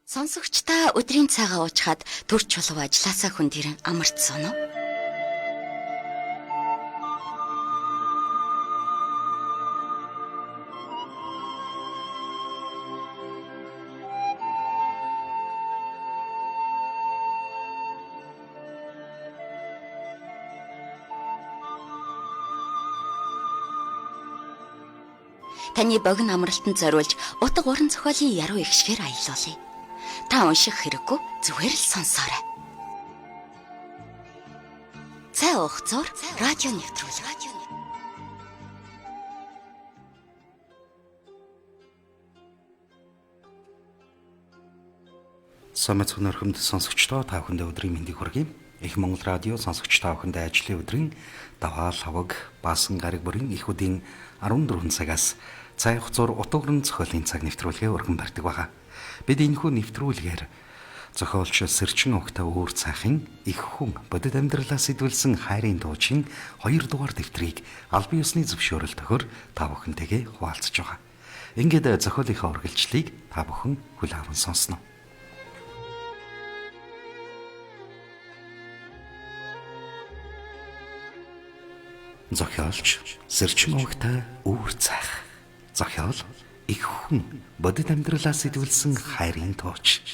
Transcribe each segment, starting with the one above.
Сонсогчдаа өдрийн цагаа уучхад төр чулуу ажилласаа хүн тэрэн амарцсан уу? Таны богино амралтанд зориулж утга уран зохиолын яруу ихшгээр аялуулъя. Та унших хэрэггүй, зүгээр л сонсоорой. Цай уух зур радио нэвтрүүлэг. Самбай цогны өрхөмд сонсогчдоо та бүхэндээ өдрийн мэндийг хүргэе. Их Монгол радио сонсогч та бүхэндээ ажлын өдрийн даваа лавг баасан гариг бүрийн их үдийн 14 цагаас цай уух зур утга уран зохиолын цаг нэвтрүүлгээ өргөн барьдаг байгаа. Бид энэхүү нэвтрүүлгээр зохиолч Сэрчин Огтой өөр цайхын их хүн бодит амьдралаа сэтгүүлсэн хайрын дуучин 2 дугаар дэвтрийг албан ёсны зөвшөөрөл тохиор та бүхэнтэйгээ хуваалцаж байгаа. Ингээд зохиолынхаа үргэлжлэлийг та бүхэн хүлээн аван сонсноо. Зохиолч Сэрчин Огтой өөр цайх. Зохиол их хүн бодит амьдралаа сэтгүүлсэн хайрын тууч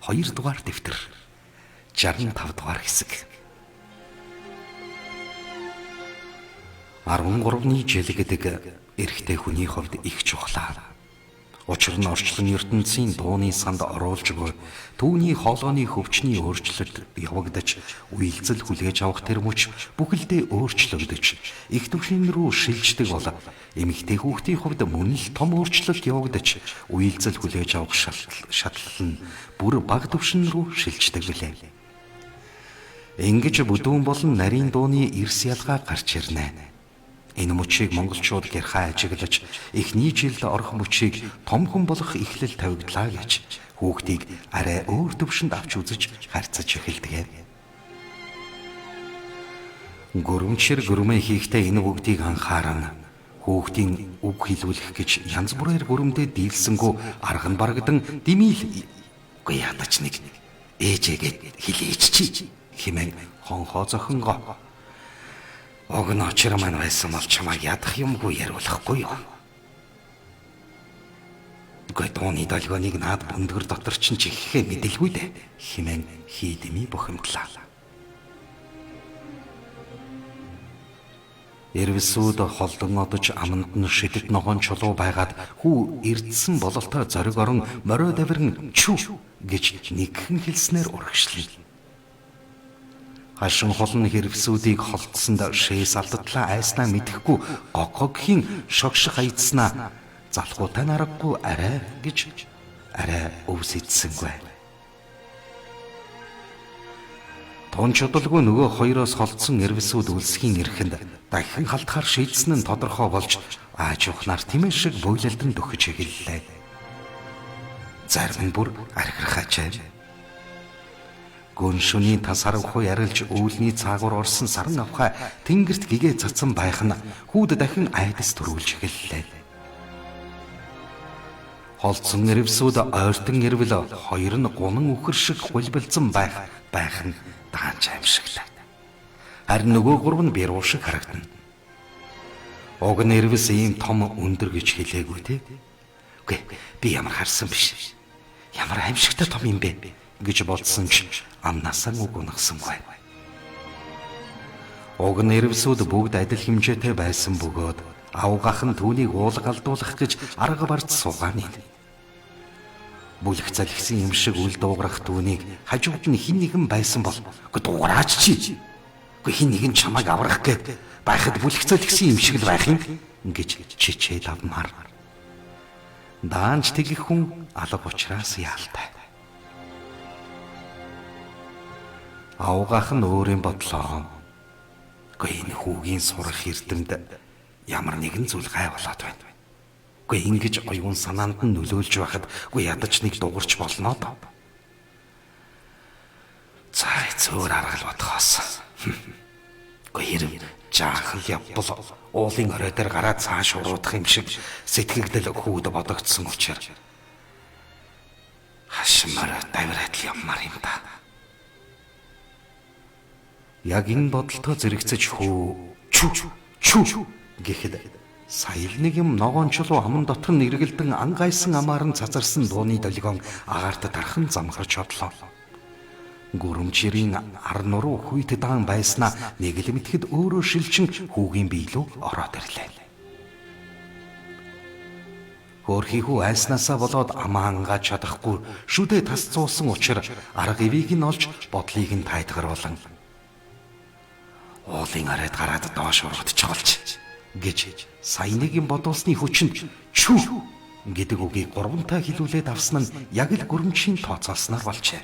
2 дугаар дэвтэр 65 дугаар хэсэг. 13-ны жил гэдэг эрэгтэй хүний хувьд их чухал. Учир нь орчлон ертөнцийн дууны санд оруулж буй түүний хоолойны хөвчний өөрчлөлт явагдаж үйлцэл хүлээж авах тэр мөч бүхэлдээ өөрчлөгдөж их түвшин рүү шилждэг бол эмэгтэй хүүхдийн хувьд мөн л том өөрчлөлт явагдаж үйлцэл хүлээж авах шатлал нь бүр бага түвшин рүү шилждэг билээ. Ингэж бүдүүн болон нарийн дууны эрс ялгаа гарч ирнэ. Энэ мөчийг монголчууд гэрхай ажиглаж эхний жилд орох мөчийг том хүн болох эхлэл тавигдлаа гэж хүүхдийг арай өөр төвшөнд авч үзэж харьцаж эхэлдэг. Гүрэмчэр гүрмээ хийхдээ энэ бүгдийг анхааран хүүхдийн үг хэлүүлэх гэж янз бүрээр гүрэмдээ дийлсэнгүү арга нь барагдан димийл үгүй ядаж нэг ээжээгээд хэлээч чи хэмээн хонхоо зохингоо. Уг нь очир маань байсан бол чамайг ядах юмгүй яриулахгүй юу? Гэхдээ дууны долгионыг наад бүндгэр дотор чинь чихээ мэдэлгүй дээ хэмээн хийдэмий бухимдлаа. Эрвэсүүд холдон одож аманд нь шидэт ногоон чулуу байгаад хүү эрдсэн бололтой зориг орон морио давирн чүү гэж нэгхэн хэлснээр урагшлаа. Хашин холн хэрэгсүүдийг холдсонд шээс алдатлаа айснаа мэдэхгүй гоггийн шогших айдснаа залхуутай нараггүй арай гэж арай өвсөдсөнгүй. Тун чудалгүй нөгөө хоёроос холдсон эрвэсүүд үлсхийн эрхэнд дахин халтахаар шийдсэн нь тодорхой болж ааж ухнаар тэмээ шиг буйлалдан дөхөж эхэллээ. Зарим нь бүр архирах ажээ. Гүн шөнийн тасархуй ярилж үүлний цаагуур орсон саран авхай тэнгэрт гэгээ цацсан байх нь хүүд дахин айдас төрүүлж эхэллээ. Холдсон эрвсүүд ойртон эрвэл хоёр нь гунан үхэр шиг хулбилзан байх нь даанч аимшиглаа. Харин нөгөө гурав нь бэруу шиг харагдана. Уг нь эрвс ийм том өндөр гэж хэлээгүй те. Үгүй би ямар харсан биш. Ямар аимшигтай том юм бэ гэж бодсон ч амнасаа үг унахсангүй. Уг нь эрвсүүд бүгд адил хэмжээтэй байсан бөгөөд авгах нь түүнийг уулга алдуулах гэж арга барж суугааны. Бүлэх залхисан юм шиг үл дуугарах түүнийг хажууд нь хин нэгэн байсан бол үгүй дуураач чи. Үгүй хин нэгэн чамайг аврах гээд байхад бүлэх залхисан юм шиг л байх юм гэж чичээд авмаар. Даанч тэгэх хүн алга учраас яалтай. Авгах нь өөрийн бодлоо. Гэхдээ энэ хүүгийн сурах эрдэмд ямар нэгэн зүйл гай болоод байна. Гэхдээ ингэж оюун санаанд нь нөлөөлж байхад үгүй ядаж нэг дуурч болно доо. Цай зөөр аргал бодхоос. Гэхдээ жаахан явбал уулын орой дээр гараад цааш уруудах юм шиг сэтгэгдэл хүүд бодогдсон учраас хашмаар давираад явмаар юм да. Яг энэ бодолтой зэрэгцэж чүү гэхэд сая л нэг юм ногоончлуу хаман дотор нь эргэлдэн ангайсан амаар нь цацарсан дууны долгион агаарт тархан замхарч одлоо. Гүрэмчирийн ар нуруу хүйт даан байснаа нэг л мэтгэд өөрөө шилжин хүүгийн биелүү ороод ирлээ. Хөөрхийхүү айснаасаа болоод амаа ангааж чадахгүй шүдэ тас цуусан учраас арга ивийг нь олж бодлыг нь тайтгаруулан уулын арайд гараад доош ургадчихолч гэж саяныгийн бодуулсны хүчинд чүү гэдэг үгийг гурвантай хэлүүлээд авсан нь яг л гүрэмчийн тооцоолсноор болжээ.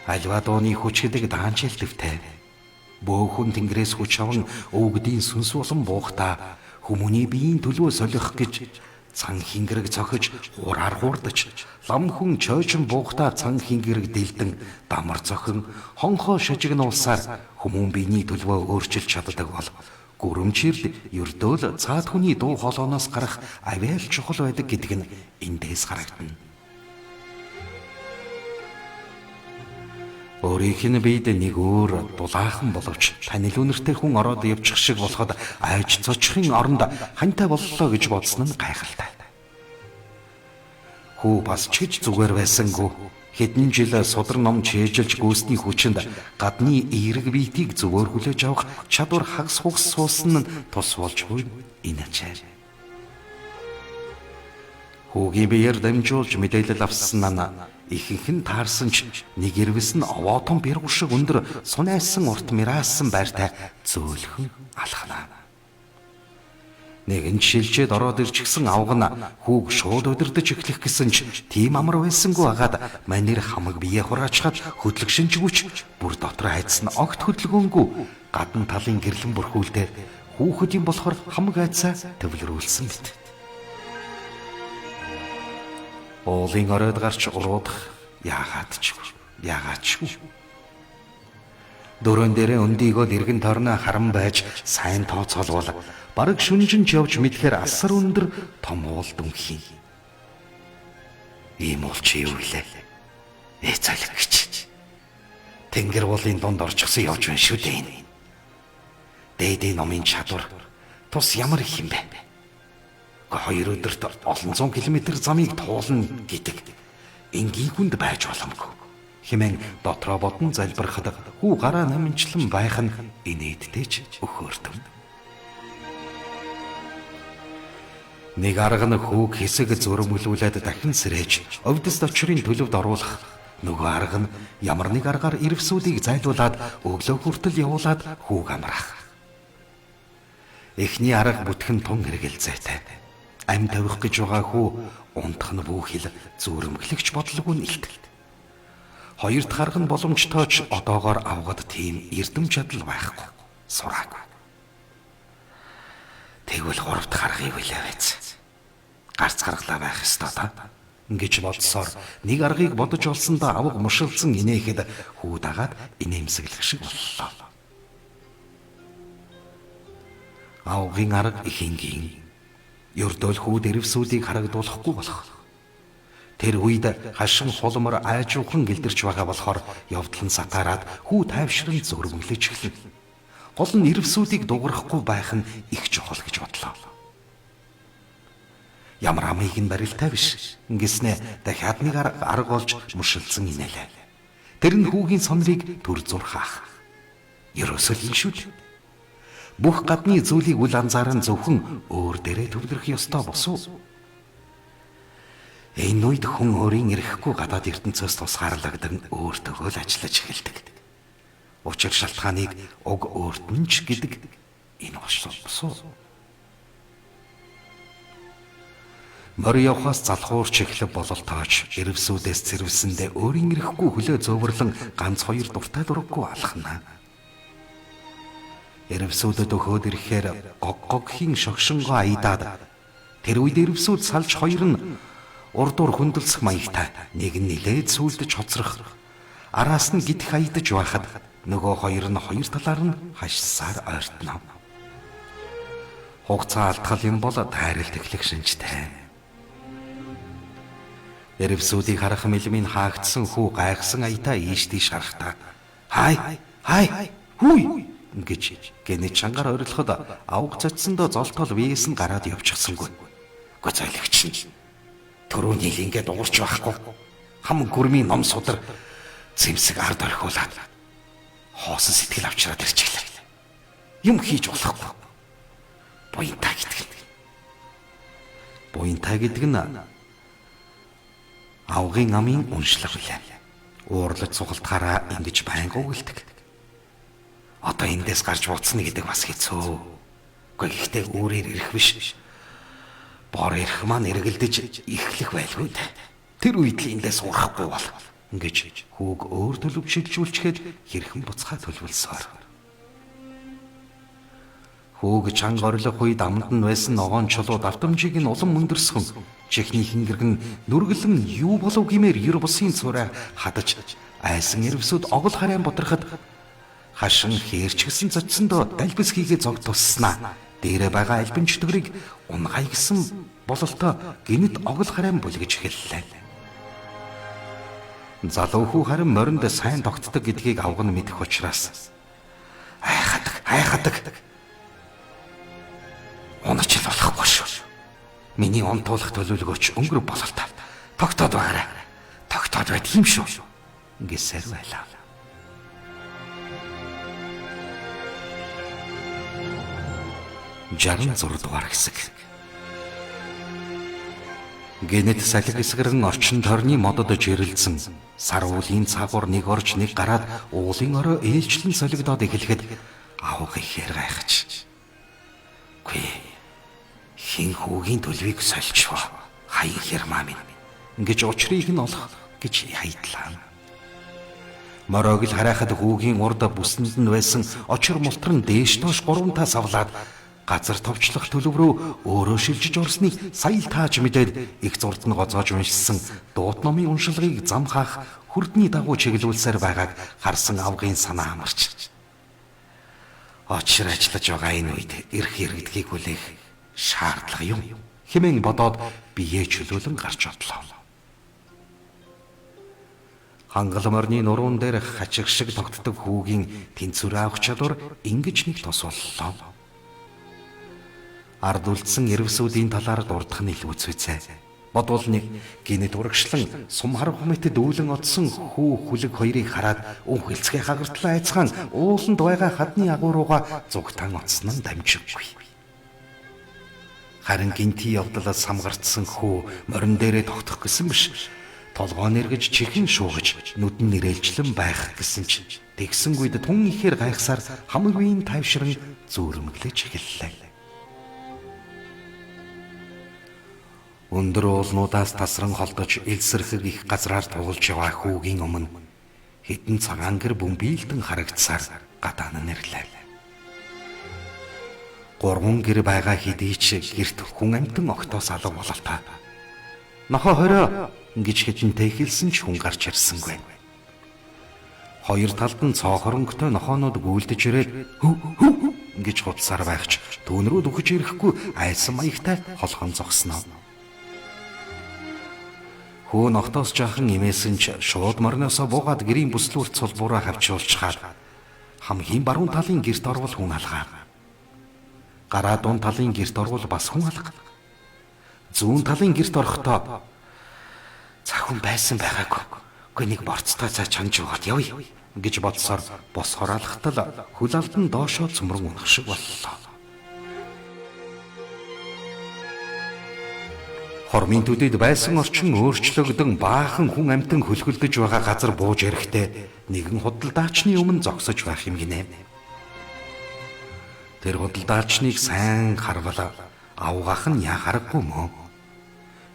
Альва дууны хүч гэдэг даанчилтвтэй бөөхөн тэнгэрээс хүч аван өвгдийн сүнс болон буухта хүмүүний биеийн төлөө солих гэж цан хингэрэг цохиж хураар хурдаж лам хүн чойжин буухта цан хингэрэг дэлдэн дамар цохин хонхоо шажигнуулсаар хүмүүн биений төлөө өөрчилж чаддаг бол гүрэмчирд ердөө л цаад хүний дуу хоолойноос гарах авиал чухал байдаг гэдэг нь эндээс харагдана. Өөрийнх нь биед нэг өөр дулаахан боловч танил үнэртэй хүн ороод явчих шиг болоход айж цочихын оронд хантай боллоо гэж бодсон нь гайхалтай. Хүү бас ч гэж зүгээр байсангүй хэдэн жил судар ном чийжилж гүйсний хүчинд гадны эерэг биетийг зөвөр хүлээж авах чадвар хагас хугас суусан нь тус болж буй инэчээр. Хүүгийн биеэр дамжуулж мэдээлэл авсан нь ихэнх нь таарсан ч нэг ирвэс нь овоотон бэргүү шиг өндөр сунайсан урт мираасан байртай зөөлхөн алхана. Нэгэн шилжээд ороод ирчихсэн авга нь хүүг шууд удирдах эхлэх гэсэн ч тийм амар байсангүй агаад манер хамаг бие хураачаад хөдлөг шинжгүүч бүр дотор хайцсан огт хөдөлгөөнгүй гадна талын гэрлэн бүрхүүлдэ хүүхэд юм болохоор хамаг айцаа төвлөрүүлсэн мэт. Уулын оройд гарч уруудах яагаад ч. Дөрөн дээрээ өндийгөө эргэн тойрноо харан байж сайн тооцоолвол бараг шүнжинч явж мэдхээр асар өндөр том уул дүнхий. Ийм уул чи юу вэ? Эцэлэгч. Тэнгэр уулын дунд орчихсон явж байна шүү дээ. Дээдийн номын чадвар тус ямар их юм бэ? 2 өдөрт олон зуун километр замыг туулна гэдэг энгийн хүнд байж боломгүй хэмээн дотроо бодон залбирахад хүү гараа намжлан байх нь инээдтэй ч өхөөрдөв. Нэг арга нь хүүг хэсэг зөрөмглүүлээд дахин сэрээж өвдөс очрын төлөвд оруулах, нөгөө арга нь ямар нэг аргаар ирвсүүдийг зайлуулад өглөө хүртэл явуулаад хүүг амраах. Эхний арга бүтхэн тун хэрэгэлзээтэй. Ам тавих гэж байгаа хүү унтах нь бүхэл зүрэмглэгч бодлого нь илтгэл. Хоёр дахь арга нь боломжтойч одоогоор авгад тийм эрдэм чадал байхгүй. Сураагүй. Тэгвэл 3 дахь аргыг хүлээвэц. Гарц гаргалаа байх ёстой та. Ингэж бодсоор нэг аргыг бодож олсондоо авга мушилсан инээхэд хүү дагаад инээмсэглэх шиг боллоо. Авгын арга их энгийн. Ердөөл хүүд ирвсүүдийг харагдуулахгүй болох. Тэр үед хашин хулмар айжуухан гэлдэрч байгаа болохоор явдал нь сатаарад хүү тайвшран зөрмөглөж эхэлнэ. Гол нь ирвсүүдийг дуурахгүй байх нь их чухал гэж бодлоо. Ямар амийг нь барилтай биш. Ингэснэ дахиад нэг арга олж мушилсан инээлээ. Тэр нь хүүгийн сонрыг төр зурхаах. Ерөөсөө л шүү дээ. Бүх гадны зүйлийг үл анзааран зөвхөн өөр дээрээ төвлөрөх ёстой босуу. Энэ үед хүн өөрийн ирэхгүй гадаад ертөнцөөс тусгаарлагдсан өөртөө л ажиллаж эхэлдэг. Учир шалтгааныг уг өөртөнч гэдэг энэ босуу. Мөр явхаас залхуурч эхлэх бололтооч ирвсүүдээс цэрвсэндээ өөрийн ирэхгүй хөлөө зөөврлөн ганц 2 дуртай дурггүй алхана. Ирвсүүдэд өгөөд ирэхээр гогхийн шогшингоо аидаад тэр үед ирвсүүд салж 2 нь урдуур хөндлөх маягтай нэг нь нилээд сүулдэж хоцрох араас нь гидэх аидаж байхад нөгөө 2 нь 2 талаар нь хашсаар ойртно. Хугацаа алдгал юм бол тайралт эхлэх шинжтэй. Эрвсүүдийг харах мэлмийн хаагдсан хүү гайхсан аятаа ийш тийш харахтаа хай хүй гэж гэнэ чангаар орилоход авг цацсандоо золтол вээс нь гараад явчихсангүй. Гоо зойлогч. Төрөний л ингээд уурч байхгүй. Хам гүрмийн ном судар зэмсэг ард орхиулаад хоосон сэтгэл авчраад ирчихлээ. Юм хийж болохгүй. Буянтаа гэдэг нь авгын амын уншлаг билээ. Уурлаж сугалтахаараа ингэж байнга үгэлдэг. Одоо эндээс гарч буцна гэдэг бас хэцүү. Гэхдээ өөрөөр ирэх биш. Бор ирэх маань эргэлдэж эхлэх байлгүй дээ. Тэр үед л эндээс урахгүй бол ингэж хүүг өөр төлөв шилжүүлчихэд хэрхэн буцхаа төлөвлөсөөр. Хүүг чанга орлох үед аманд нь байсан ногоон чулуу давтамжийг нь улам өндөрсгөн чихний хингэрг нь нүргэлэн юу болов гэмээр ер бусын цураа хадаж айсан эрвсүүд огол харайн бодроход хашин хээрчгсэн цочсондоо далбис хийгээ зог тусснаа. Дээрээ байгаа альбин чөтгөрийг унгай гисэн бололтоо гинэт огол харайн бүлгэж эхэллээ. Залуу хүү харин моринд сайн тогтдог гэдгийг авган мэдэх учраас айхадаг. Унаж л болохгүй шүү. Миний онтуулах төлөвлөгөөч өнгөр бололтой. Тогтоод байгаарай. Тогтоод байт юм шүү. Ингэсээр байлаа. Жарган 6 дугаар хэсэг. Гэнэт салхи хэсгэрэн орчин тойрны модод жирэлцэн сар уулын цагуур нэг орж нэг гараад уулын орой ээлжлэн солигдоод эхлэхэд авах ихээр гайхаж. Гүй хин хүүгийн төлвийг сольчвоо хаяхэр маа минь ингэж учрыг нь олох гэж хайдлаа. Моройг л харахад хүүгийн урд бүсэнд нь байсан очир мултран дээш доош гуравтаа савлаад газар товчлох төлөв рүү өөрөө шилжиж орсныг сая тааж мэдээд их зурд нь гоцоож уншсан дуут номын уншилгыг зам хаах хүрдний дагуу чиглүүлсээр байгааг харсан авгын санаа амарч. Очир ажиллаж байгаа энэ үед эрх иргэдгийг хүлээх шаардлага юм хэмээн бодоод бие чөлөөлөн гарч одлоо. Хангал морны нуруунд дээр хачиг шиг тогтдог хүүгийн тэнцвэр авах чадвар ингэж нэг тос боллоо. Ард үлдсэн эрвсүүдийн талаар дурдах нь илүү үзвэцээ. Бодвол нэг гинэт урагшлан сум хар хүмэт дүүлэн одсон хүү хүлэг хоёрыг хараад өн хилцгээ хагартлаа айцгаан ууланд байгаа хадны агуурууга зүгтан оцсон нь дамжиггүй. Харин гинти явдлаас самгарцсан хүү морин дээрээ тогтох гэсэн биш. Толгоон эргэж чихэн шуугаж нүдэн нэрэлжлэн байх гэсэн ч тэгсэнгүйд тун ихээр гайхсаар хамгийн тайвшран зүүрмэглэж эхэллээ. Өндөр уулнуудаас тасран холдож элсэрхэг их газраар туулж яваа хүүгийн өмнө хэдэн цагаан гэр бөмбөөлтөн харагдсаар гадаа нь нэрлээ. Гурван гэр байгаа хэдий ч гэрт хүн амтан огтоос алга бололтой. Нохоо хорой гэж хэдэнтэй хэлсэн ч хүн гарч ирсэнгүй. Хоёр талд нь цоохоронгтой нохоонууд гүйлдэж ирээд хөв гэж хутсаар байхч түүн рүү дөхөж ирэхгүй айсан маягтай холхон зогсноо. Хүү ногтоос жаахан имээсэн ч шууд морноосоо буугаад гэрийн бүслүүрт цулбуураа хавчуулчихаад хамгийн баруун талын гэрт орвол хүн алгаа. Гараа дунд талын гэрт орвол бас хүн алга. Зүүн талын гэрт орохдоо захун байсан байгаагүй. Үгүй нэг борцтой цаа чанж угаад явъя гэж бодсоор бос хораалхтал хөл алдан доошоо цөмрөн унах шиг боллоо. Хормын төдөд байсан орчин өөрчлөгдөн баахан хүн амтан хөлгөлдөж байгаа газар бууж ирэхдээ нэгэн худалдаачны өмнө зогсож байх юм гинэ. Тэр худалдаачныг сайн харвал авгах нь яхарахгүй мөн.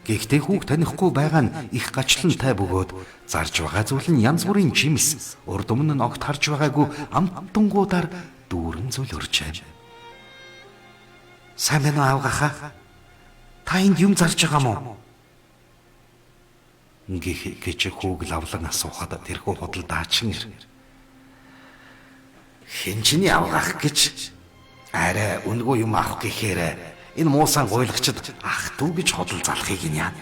Гэхдээ хүүг танихгүй байгаа нь их гачлантай бөгөөд зарж байгаа зүйл нь янз бүрийн жимс урд өмнө нь огт харж байгаагүй амттангуудаар дүүрэн зүйл өрчээ. Сайн байна уу авгахаа? Та энд юм зарж байгаа мó? Гэж хүүг лавлан асуухад тэрхүү худалдаачин хинчний авгах гэж арай үнгүй юм авах гэхээр энэ муусан гуйлагчд ах дүү гэж худал залахыг нь яа.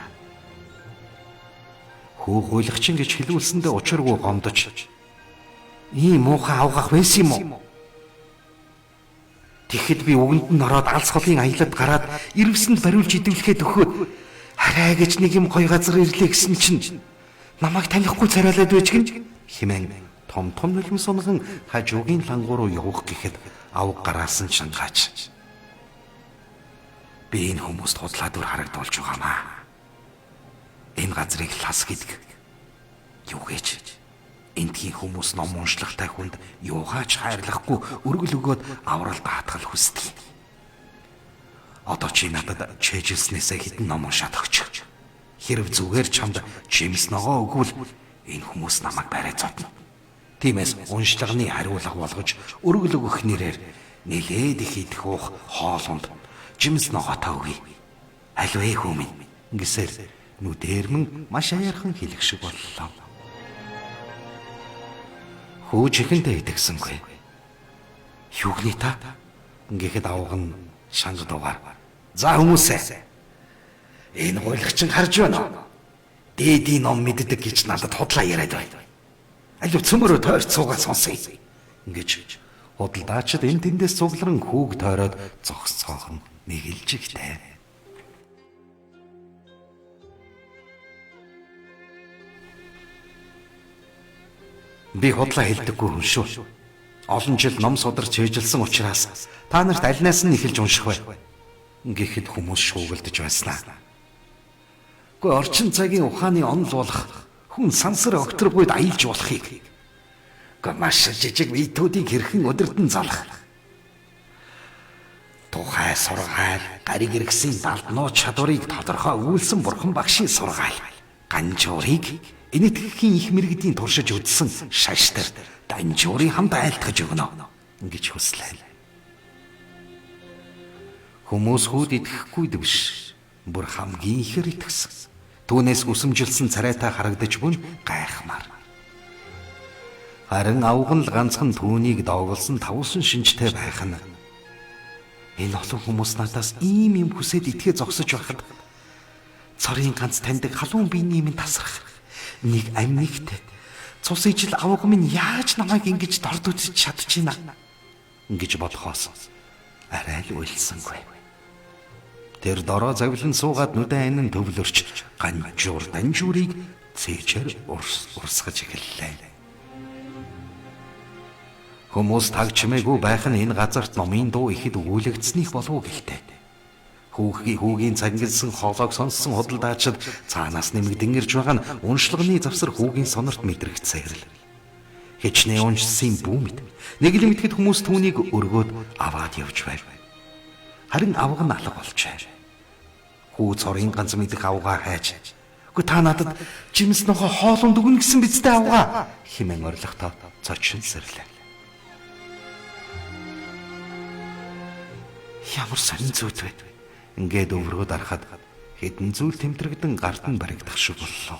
Хүү гуйлагчин гэж хэлүүлсэндээ учиргүй гомдож ийм муухай авгах байсан юм уу? Тэгэхэд би үгэнд нь ороод алс холын аялалд гараад ирвсэнд бариулж идэвлэхэд өгөхөд хараа гэж нэг юм гоё газар ирлээ гэсэн чинь намайг танихгүй царайлаад байж гин хэмээн том нулим сунган хажуугийн лангуу руу явах гэхэд авг гараасан шангааж. Би энэ хүмүүст худлаа дүр харагдуулж байгаамаа. Энэ газрыг лас гэдэг юу гэж эндхийн хүмүүс ном уншлагтай хүнд юугаач хайрлахгүй өргөл өгөөд аврал даатгал хүсдэг. Одоо чи надад чэжилснээсээ хитэн ном уншаад өгч. Хэрв зүгээр чамд жимс ногоо өгвөл энэ хүмүүс намайг барай зодно. Тиймээс уншлагын хариулга болгож өргөл өгөх нэрээр нэлээд их идэх уух хоолунд жимс ногоотой өгье. Аль вэ хүү минь гисээр нүдээр мөн маш аяархан хэлэх шиг боллоо. Хүү чихэндээ итгэсэнгүй. Юугний та? Ингээд авга нь шанг дугаар. За хүмүүсээ. Энэ гуйлагчин харж байна уу? Дээдийн ном мэддэг гэж надад худлаа яриад байна. Алив цөмөрөө тойрч суугаад сонсъё. Ингэж худалдаачид энэ тэндээс цугларан хүүг тойроод зогсцоохон нэгэлж ихтэй. Би худлаа хэлдэггүй хүн шүү. Олон жил ном сударч хээжилсэн учраас та нарт альнаас нь эхэлж унших бай. Гэхэд хүмүүс шуугилдж байснаа. Гэхдээ орчин цагийн ухааны онол болох хүн сансар окторгойд аялж болохыг. Гэхдээ маш жижиг витүүдийг хэрхэн өдөрдөн залах. Тухай сургаал, гариг иргэсийн далднуу чадварыг тодорхой өгүүлсэн бурхан багшийн сургаал. Ганжуурыг энэтхэхийн их мэрэгдийн туршиж үзсэн шаштар данжуурын хамт айлтгаж өгнө гэж хүслээ. Хүмүүс хүүд итгэхгүй дэвш бүр хамгийн ихэр итгэсэн. Түүнээс үсэмжилсэн царайтай харагдаж бүн гайхмаар. Харин авган л ганцхан түүнийг доголсон тавсан шинжтэй байх нь. Энэ олон хүмүүс надаас ийм хүсээд итгэ зогсож байхад цорын ганц таньдаг халуун биений минь тасрах. Нэг амьнэгт цус ижил авга минь яаж намайг ингэж дорд үзэж чадчихна гэж бодхоос арай л уйлсангүй. Тэр дороо завлан суугаад нүдэн анин төвлөрч ганжуур данжуурыг цээжээр урсгаж эхэллээ. Хүмүүс таг чимээгүй байх нь энэ газарт номын дуу ихэд өгүүлэгдсэних болов уу гэлтэй. Хүүгийн цангилсан хоолойг сонссон худалдаачид цаанаас нэмэгдэн ирж байгаа нь уншлагын завсар хүүгийн сонорт мэдрэгцээр л. Хичнээн уншсан бүүмэд нэг л мэдхэд хүмүүс түүнийг өргөөд аваад явж байв. Харин авга нь алга болжээ. Хүү цорын ганц мэдэх авгаа хайж. Гэхдээ та надад жимс нохоо хоолунд өгнө гэсэн бидтэй авгаа хэмээн орлохтой цочин сэрлээ. Ямар сонин зүйл вэ? Ингээд өвргөд арахад хэдэн зүйл тэмтрэгдэн гарт нь баригдах шиг боллоо.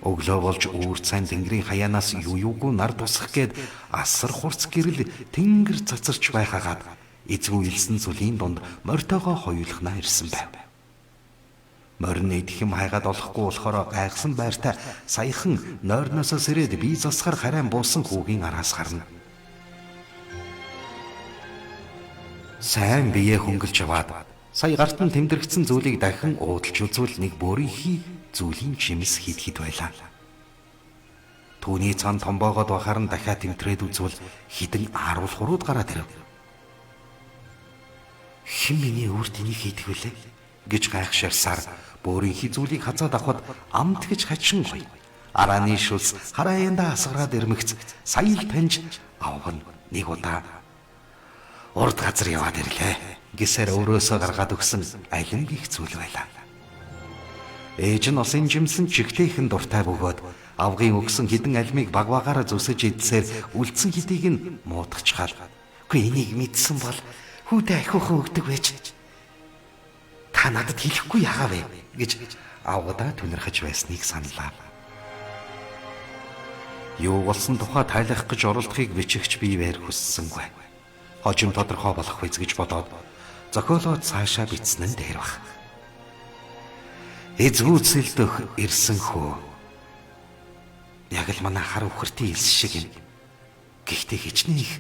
Өглөө болж үүр цайн тэнгэрийн хаяанаас юугүй нар тусах гээд асар хурц гэрэл тэнгэр цацарч байхагаад эзгүй илсэн зүлийн дунд морьтойгоо хоёулахнаа ирсэн байв. Морин идэх юм хайгаад олохгүй болохоор гайхсан байртай саяхан нойрноос сэрээд бие засахаар харайн буусан хүүгийн араас гарна. Сайн бие хөнгөлж аваад сая гарт нь тэмдэрэгдсэн зүйлийг дахин уудалж үзвэл нэг бөөрийнхий зүйлийн жимс хид байлаа. Түүний цан томбоогод бахаар нь дахиад тэмтрээд үзвэл хідэн 13 гараад ирэв. Хэн миний өөрт энийг хийдэг вүлээ гэж гайхширсаар бөөрийнхий зүйлийг хазаад авахд амт гэж хачин гоё. Арааны шүлс харааяндаа асгараад ирмэгц сая л таньж авган нэг удаа урд газар яваад ирлээ гэсээр өөрөөсөө гаргаад өгсөн алин гих зүйл байлаа. Ээж нь усын жимсэн чигтэйхэн дуртай бөгөөд авгын өгсөн хідэн алимыг багваагаараа зүсэж идсээр үлдсэн хидийг нь муудахчхаар "Үгүй энийг мэдсэн бол хүүдээ ахиухан өгдөг байж. Та надад хэлэхгүй яагаа вэ?" гэж авгадаа түнэрхэж байсныг саналаа. Юу болсон тухай тайлах гэж оролдохыг бичихч биевэр хүссэнгүй. Хожим тодорхой болох биз гэж бодоод зохиолоо цаашаа бичсэн нь дээр баг. Эзгүүцэлдөх ирсэн хөө. Яг л манай хар ухртын илс шиг юм. Гэхдээ хичнээн их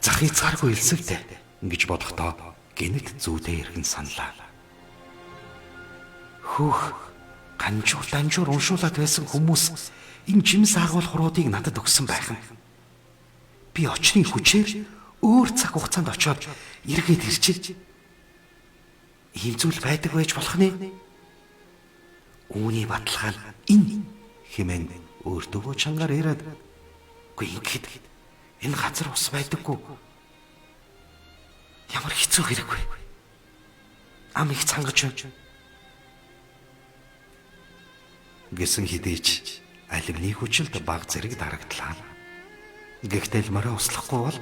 зах хязгааргүй илсэлтэй гэж бодохдоо гинэт зүйдээ иргэн саналаа. Хүүх, дамжуур уншуулад байсан хүмүүс энэ жимс агуул хуруудыг надад өгсөн байх юм. Би очны хүчээр өөр цаг хугацаанд очиод эргээд ирчээ. Ийм зүйл байдаг байж болох нэ? Үүний баталгаа нь энэ хэмээн өөртөө чангаар яриад үгүй ингэхэд энэ газар ус байдаггүй. Ямар хэцүү хэрэг вэ? Ам их цангаж байна. Гэсэн хідээч алимны хүчилд баг зэрэг дарагдлаа. Гэхдээ л морой услахгүй бол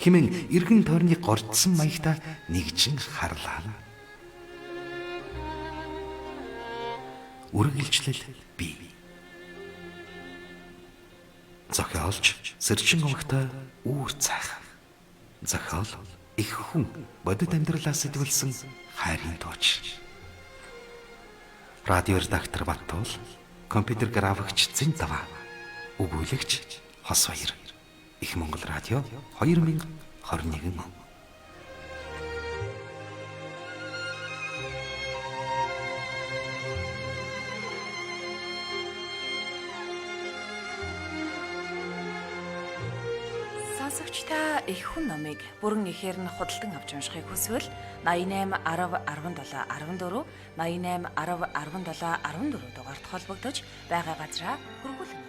хэмээн эргэн тойрны гордсон маягта нэгжин харлаа. Үргэлжлэл бий. Зохиолч Сэрчин өвгтэй үүр цайх. Зохиол их хүн бодит амьдралаас сэтгүүлсэн хайрын тууч. Радио редактор Баттуул, компьютер графикч Зинтава, өгүүлэгч Хос баяр. Их Монгол радио 2021 он. Сонсогчдаа их хүн номыг бүрэн ихээр нь худалдан авч уншихыг хүсвэл 88 10 17 14 88 10 17 14 дугаард холбогдож байгаа газраа хүргүүлнэ.